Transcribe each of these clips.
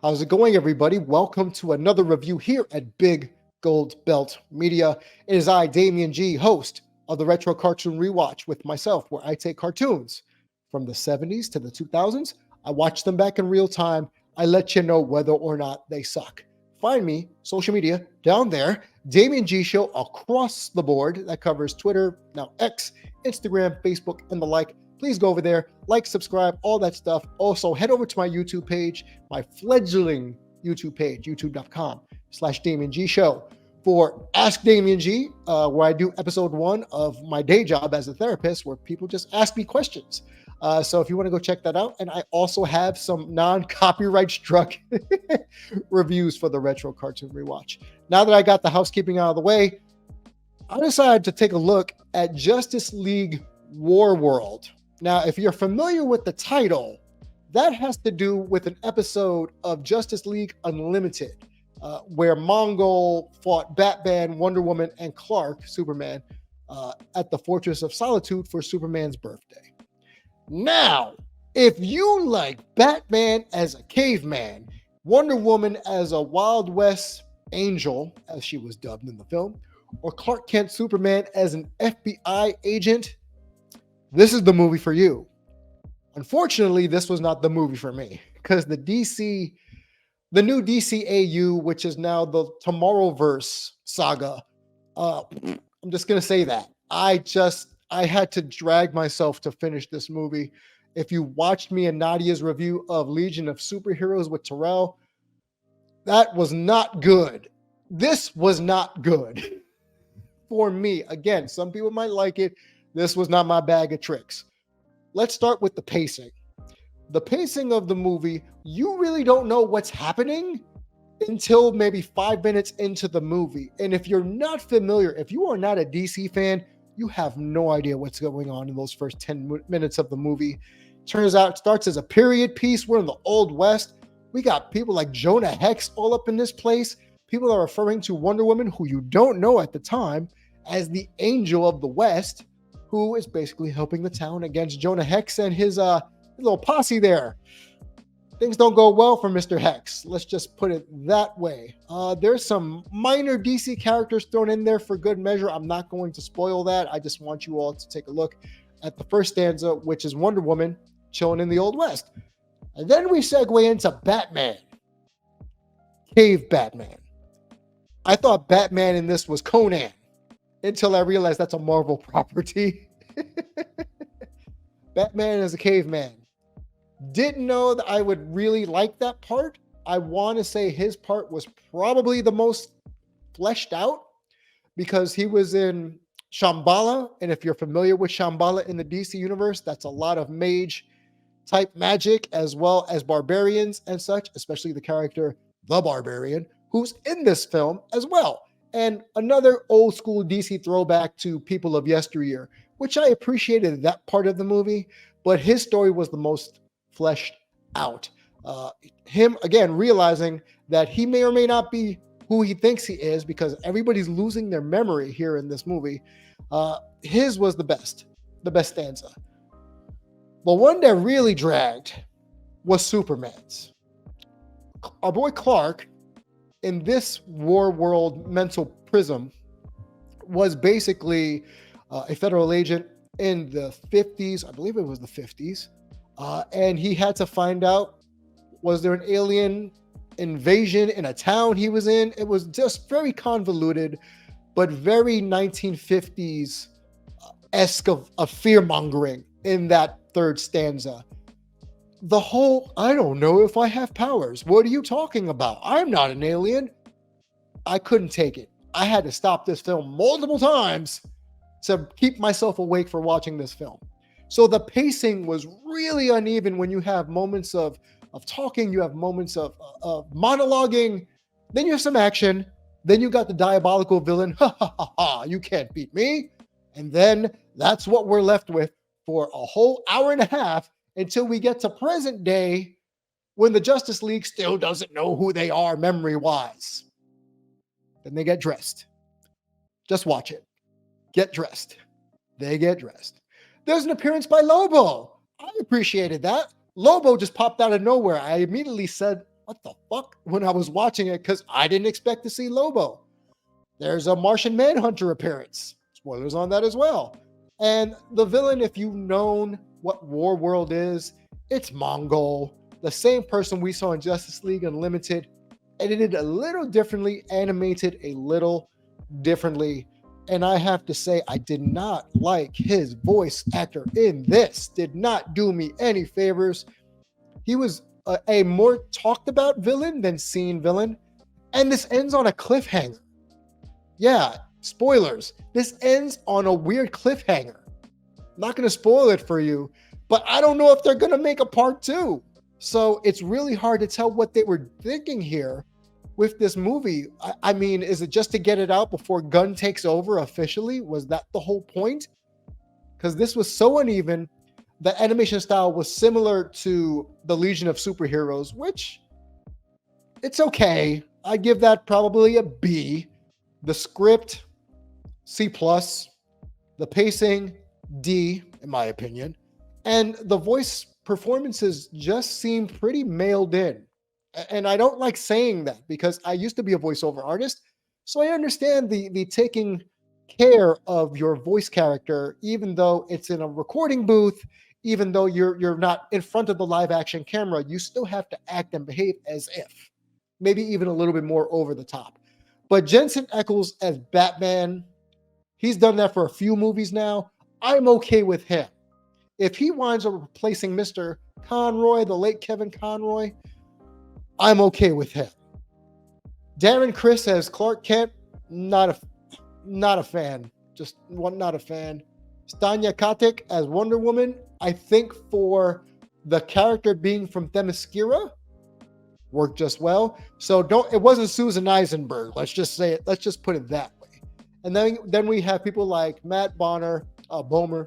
How's it going, everybody? Welcome to another review here at Big Gold Belt Media. It is I, Damian G, host of the Retro Cartoon Rewatch with myself, where I take cartoons from the 70s to the 2000s. I watch them back in real time. I let you know whether or not they suck. Find me, social media, down there, Damian G Show across the board. That covers Twitter, now X, Instagram, Facebook, and the like. Please go over there, like, subscribe, all that stuff. Also, head over to my YouTube page, my fledgling YouTube page, youtube.com/Damian G Show for Ask Damian G, where I do episode 1 of my day job as a therapist, where people just ask me questions. So if you want to go check that out. And I also have some non-copyright struck reviews for the Retro Cartoon Rewatch. Now that I got the housekeeping out of the way, I decided to take a look at Justice League Warworld. Now, if you're familiar with the title, that has to do with an episode of Justice League Unlimited, where Mongol fought Batman, Wonder Woman, and Clark, Superman, at the Fortress of Solitude for Superman's birthday. Now, if you like Batman as a caveman, Wonder Woman as a Wild West angel, as she was dubbed in the film, or Clark Kent Superman as an FBI agent, this is the movie for you. Unfortunately, this was not the movie for me, because the new DCAU, which is now the Tomorrowverse saga, I'm just going to say that. I had to drag myself to finish this movie. If you watched me and Nadia's review of Legion of Superheroes with Terrell, that was not good. This was not good for me. Again, some people might like it. This was not my bag of tricks. Let's start with the pacing. The pacing of the movie, you really don't know what's happening until maybe 5 minutes into the movie. And if you're not familiar, if you are not a DC fan, you have no idea what's going on in those first 10 minutes of the movie. Turns out it starts as a period piece. We're in the Old West. We got people like Jonah Hex all up in this place. People are referring to Wonder Woman, who you don't know at the time, as the Angel of the West, who is basically helping the town against Jonah Hex and his little posse there. Things don't go well for Mr. Hex. Let's just put it that way. There's some minor DC characters thrown in there for good measure. I'm not going to spoil that. I just want you all to take a look at the first stanza, which is Wonder Woman chilling in the Old West. And then we segue into Batman. Cave Batman. I thought Batman in this was Conan, until I realized that's a Marvel property. Batman as a caveman. Didn't know that I would really like that part. I want to say his part was probably the most fleshed out, because he was in Shambhala. And if you're familiar with Shambhala in the DC universe, that's a lot of mage type magic, as well as barbarians and such, especially the character, the Barbarian, who's in this film as well. And another old school DC throwback to people of yesteryear, which I appreciated that part of the movie, but his story was the most fleshed out. Him, again, realizing that he may or may not be who he thinks he is, because everybody's losing their memory here in this movie. His was the best stanza. The one that really dragged was Superman's. Our boy Clark, in this Warworld mental prism, was basically a federal agent in the 50s. I believe it was the 50s. And he had to find out, was there an alien invasion in a town he was in? It was just very convoluted, but very 1950s-esque of fear-mongering in that third stanza. The whole, I don't know if I have powers. What are you talking about? I'm not an alien. I couldn't take it. I had to stop this film multiple times to keep myself awake for watching this film. So the pacing was really uneven when you have moments of talking, you have moments of monologuing, then you have some action, then you got the diabolical villain, ha ha ha ha, you can't beat me. And then that's what we're left with for a whole hour and a half, until we get to present day, when the Justice League still doesn't know who they are memory-wise. Then they get dressed. Just watch it. Get dressed. They get dressed. There's an appearance by Lobo. I appreciated that. Lobo just popped out of nowhere. I immediately said what the fuck, when I was watching it, because I didn't expect to see Lobo. There's a Martian Manhunter appearance. Spoilers on that as well. And the villain, if you've known what Warworld is, it's Mongol, the same person we saw in Justice League Unlimited, edited a little differently, animated a little differently. And I have to say, I did not like his voice actor in this. Did not do me any favors. He was a more talked about villain than seen villain. And this ends on a cliffhanger. Yeah, spoilers. This ends on a weird cliffhanger. I'm not going to spoil it for you, but I don't know if they're going to make a part 2. So it's really hard to tell what they were thinking here with this movie. I mean, is it just to get it out before Gunn takes over officially? Was that the whole point? Because this was so uneven. The animation style was similar to the Legion of Superheroes, which it's okay. I give that probably a B. The script, C+. The pacing, D, in my opinion. And the voice performances just seem pretty mailed in. And I don't like saying that because I used to be a voiceover artist. So I understand the taking care of your voice character, even though it's in a recording booth, even though you're not in front of the live action camera, you still have to act and behave as if. Maybe even a little bit more over the top. But Jensen Ackles as Batman, he's done that for a few movies now. I'm okay with him. If he winds up replacing Mr. Conroy, the late Kevin Conroy, I'm okay with him. Darren Criss as Clark Kent, not a fan. Just not a fan. Stanya Katic as Wonder Woman, I think for the character being from Themyscira, worked just well. So it wasn't Susan Eisenberg. Let's just say it. Let's just put it that way. And then we have people like Matt Bomer,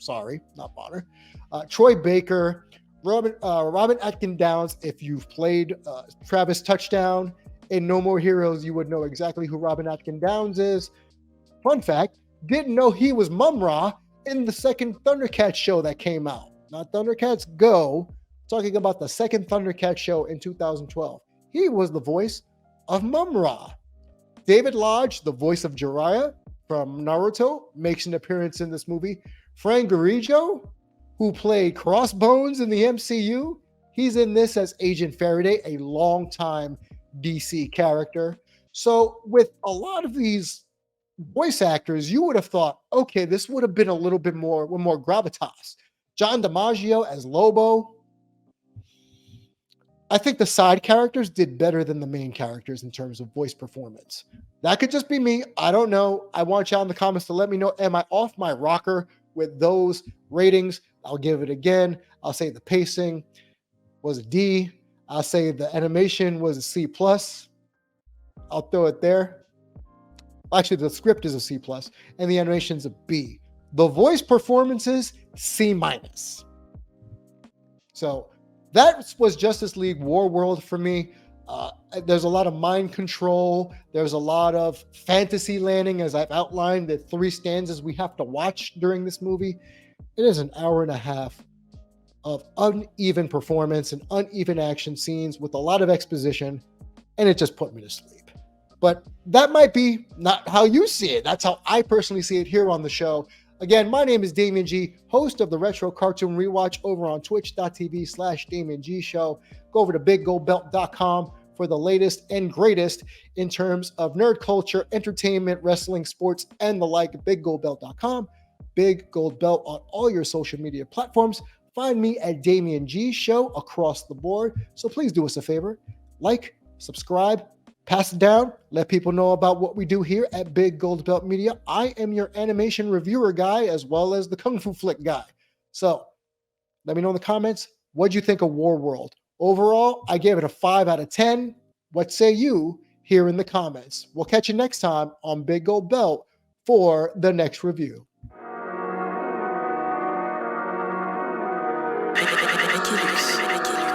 sorry, not Bonner, Troy Baker, Robin Atkin Downs. If you've played Travis Touchdown in No More Heroes, you would know exactly who Robin Atkin Downs is. Fun fact, didn't know he was Mum-Ra in the second Thundercats show that came out. Not Thundercats Go, talking about the second Thundercats show in 2012. He was the voice of Mum-Ra. David Lodge, the voice of Jiraiya from Naruto, makes an appearance in this movie. Frank Garijo, who played Crossbones in the MCU, he's in this as Agent Faraday, a longtime DC character. So with a lot of these voice actors, you would have thought, okay, this would have been a little bit more gravitas. John DiMaggio as Lobo. I think the side characters did better than the main characters in terms of voice performance. That could just be me. I don't know. I want y'all in the comments to let me know. Am I off my rocker with those ratings? I'll give it again. I'll say the pacing was a D. I'll say the animation was a C+. I'll throw it there. Actually, the script is a C+, and the animation's a B. The voice performances, C-. So that was Justice League Warworld for me. There's a lot of mind control. There's a lot of fantasy landing, as I've outlined, the 3 stanzas we have to watch during this movie. It is an hour and a half of uneven performance and uneven action scenes with a lot of exposition, and it just put me to sleep. But that might be not how you see it. That's how I personally see it here on the show. Again, my name is Damien G, host of the Retro Cartoon Rewatch over on twitch.tv/Damien G Show. Go over to biggoldbelt.com for the latest and greatest in terms of nerd culture, entertainment, wrestling, sports, and the like. biggoldbelt.com. Big Gold Belt on all your social media platforms. Find me at Damien G Show across the board. So please do us a favor. Like, subscribe, pass it down, let people know about what we do here at Big Gold Belt Media. I am your animation reviewer guy as well as the Kung Fu Flick guy. So let me know in the comments, what'd you think of Warworld? Overall, I gave it a 5 out of 10. What say you here in the comments? We'll catch you next time on Big Gold Belt for the next review. I do this.